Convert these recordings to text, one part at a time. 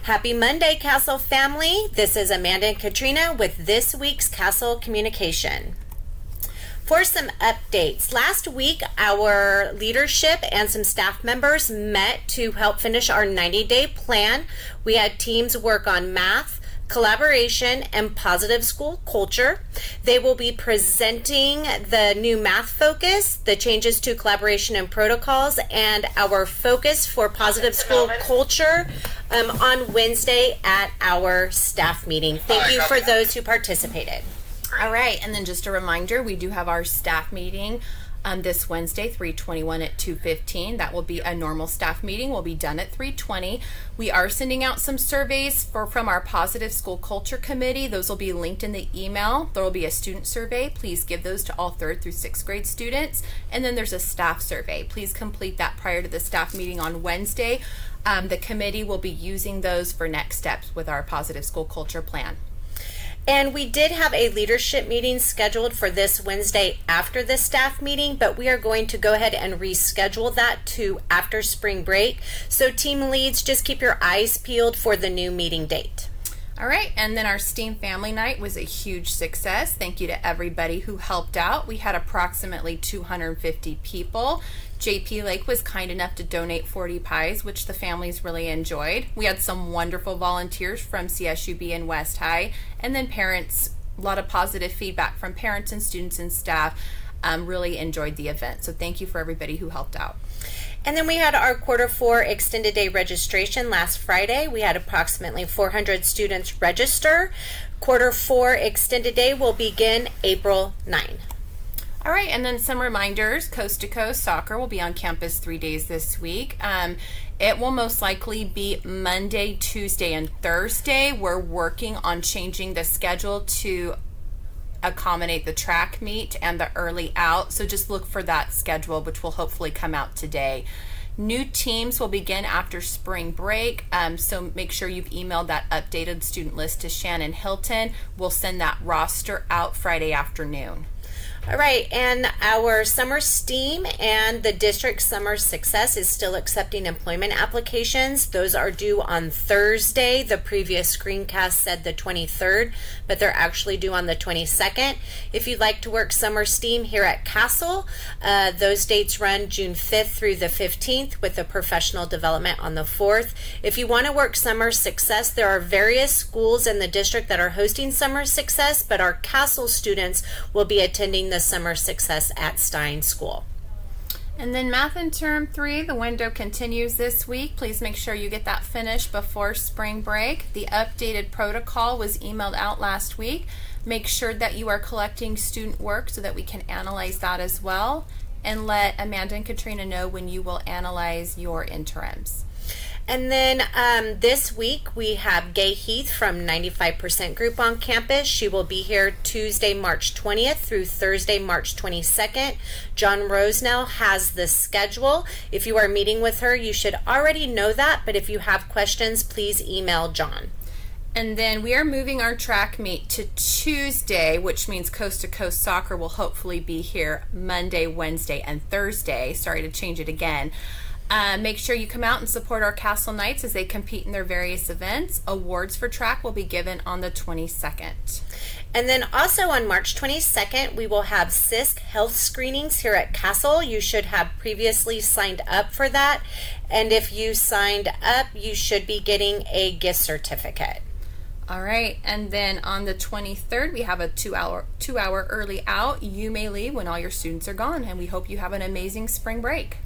Happy Monday, Castle family. This is Amanda and Katrina with this week's Castle Communication. For some updates, last week our leadership and some staff members met to help finish our 90-day plan. We had teams work on math, collaboration, and positive school culture. They will be presenting the new math focus, the changes to collaboration and protocols, and our focus for positive school culture on Wednesday at our staff meeting. Thank you for those who participated. All right, and then just a reminder, we do have our staff meeting this Wednesday, 3/21 at 2:15. That will be a normal staff meeting. We'll be done at 3:20. We are sending out some surveys from our Positive School Culture Committee. Those will be linked in the email. There will be a student survey. Please give those to all 3rd through 6th grade students. And then there's a staff survey. Please complete that prior to the staff meeting on Wednesday. The committee will be using those for next steps with our Positive School Culture plan. And we did have a leadership meeting scheduled for this Wednesday after the staff meeting, but we are going to go ahead and reschedule that to after spring break. So team leads, just keep your eyes peeled for the new meeting date. All right, and then our STEAM Family Night was a huge success. Thank you to everybody who helped out. We had approximately 250 people. JP Lake was kind enough to donate 40 pies, which the families really enjoyed. We had some wonderful volunteers from CSUB and West High, and then parents, a lot of positive feedback from parents and students and staff. Really enjoyed the event. So thank you for everybody who helped out. And then we had our Q4 extended day registration last Friday. We had approximately 400 students register. Q4 extended day will begin April 9. All right, and then some reminders. Coast to Coast Soccer will be on campus 3 days this week. It will most likely be Monday, Tuesday, and Thursday. We're working on changing the schedule to accommodate the track meet and the early out. So just look for that schedule, which will hopefully come out today. New teams will begin after spring break. So make sure you've emailed that updated student list to Shannon Hilton. We'll send that roster out Friday afternoon. All right, and our summer STEAM and the district summer success is still accepting employment applications. Those are due on Thursday. The previous screencast said the 23rd, but they're actually due on the 22nd. If you'd like to work summer STEAM here at Castle, those dates run June 5th through the 15th with the professional development on the 4th. If you want to work summer success, there are various schools in the district that are hosting summer success, but our Castle students will be attending the summer success at Stein School. And then math in term 3, the window continues this week. Please make sure you get that finished before spring break. The updated protocol was emailed out last week. Make sure that you are collecting student work so that we can analyze that as well. And let Amanda and Katrina know when you will analyze your interims. And then this week we have Gay Heath from 95% Group on campus. She will be here Tuesday, March 20th through Thursday, March 22nd. John Rosnell has the schedule. If you are meeting with her, you should already know that, but if you have questions, please email John. And then we are moving our track meet to Tuesday, which means Coast to Coast Soccer will hopefully be here Monday, Wednesday, and Thursday. Sorry to change it again. Make sure you come out and support our Castle Knights as they compete in their various events. Awards for track will be given on the 22nd. And then also on March 22nd, we will have CISC health screenings here at Castle. You should have previously signed up for that. And if you signed up, you should be getting a gift certificate. All right, and then on the 23rd, we have a two-hour early out. You may leave when all your students are gone, and we hope you have an amazing spring break.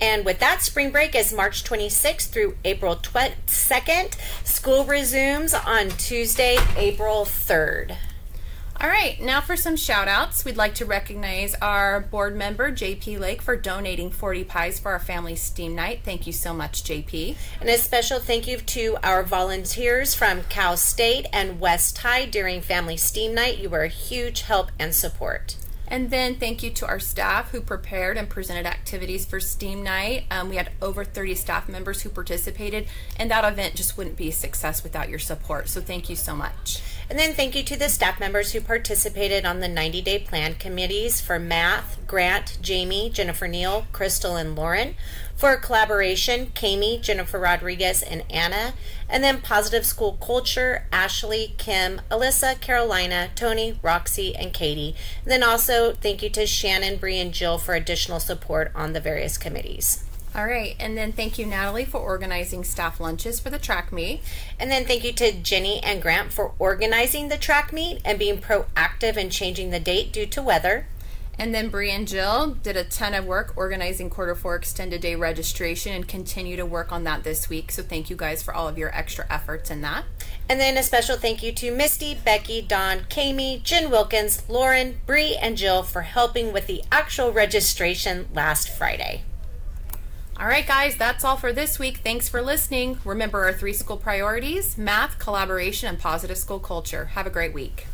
And with that, spring break is March 26th through April 2nd. School resumes on Tuesday, April 3rd. All right, now for some shout outs. We'd like to recognize our board member, JP Lake, for donating 40 pies for our family STEAM night. Thank you so much, JP. And a special thank you to our volunteers from Cal State and West High during family STEAM night. You were a huge help and support. And then thank you to our staff who prepared and presented activities for STEAM Night. We had over 30 staff members who participated, and that event just wouldn't be a success without your support. So thank you so much. And then thank you to the staff members who participated on the 90-day plan committees for math, Grant, Jamie, Jennifer Neal, Crystal, and Lauren. For collaboration, Kami, Jennifer Rodriguez, and Anna. And then Positive School Culture, Ashley, Kim, Alyssa, Carolina, Tony, Roxy, and Katie. And then also thank you to Shannon, Bree, and Jill for additional support on the various committees. All right, and then thank you, Natalie, for organizing staff lunches for the track meet. And then thank you to Jenny and Grant for organizing the track meet and being proactive in changing the date due to weather. And then Bree and Jill did a ton of work organizing Q4 extended day registration and continue to work on that this week. So thank you guys for all of your extra efforts in that. And then a special thank you to Misty, Becky, Dawn, Kami, Jen Wilkins, Lauren, Bree, and Jill for helping with the actual registration last Friday. All right, guys, that's all for this week. Thanks for listening. Remember our 3 school priorities: math, collaboration, and positive school culture. Have a great week.